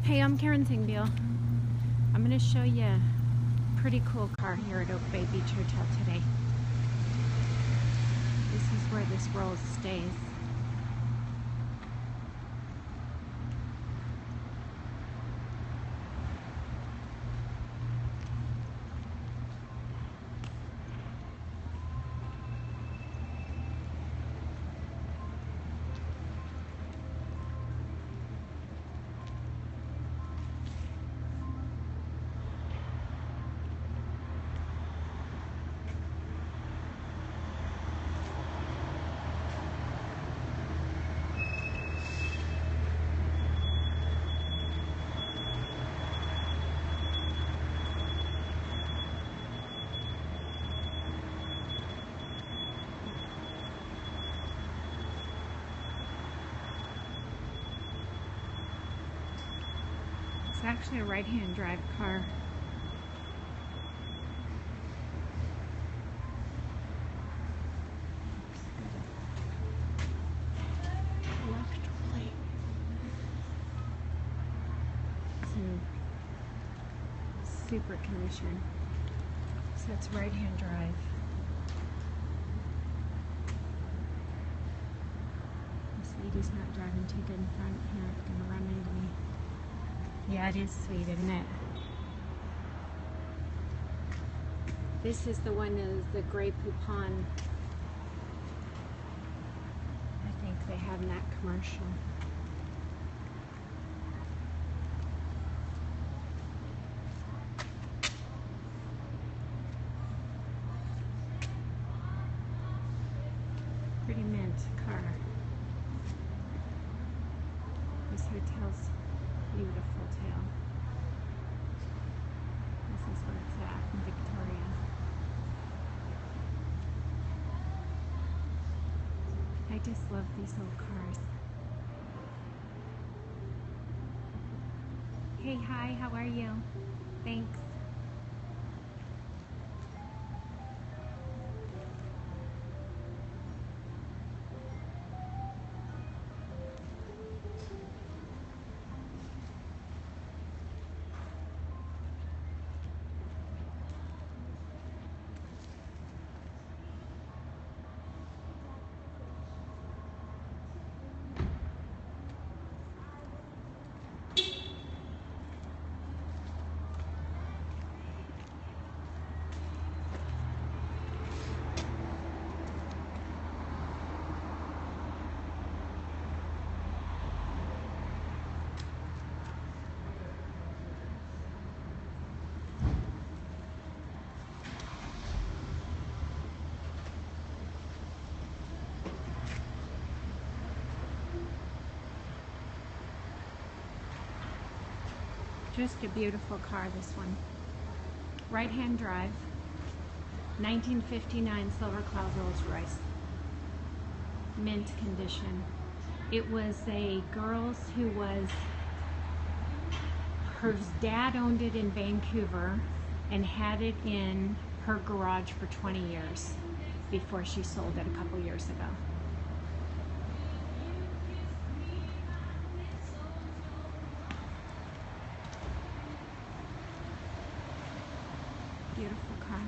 Hey, I'm Karen Singbeal. I'm going to show you a pretty cool car here at Oak Bay Beach Hotel today. This is where this Royce stays. It's actually a right-hand drive car. It's in super condition. So it's right-hand drive. This lady's not driving too good in front here. It's gonna run into me. Yeah, it is sweet, isn't it? This is the one that is the Grey Poupon. I think they have in that commercial. Pretty mint car. This hotel's beautiful too. This is where it's at in Victoria. I just love these old cars. Hey, hi, how are you? Thanks. Just a beautiful car, this one. Right-hand drive, 1959 Silver Cloud Rolls Royce. Mint condition. It was a girl's who was, her dad owned it in Vancouver and had it in her garage for 20 years before she sold it a couple years ago. Beautiful car.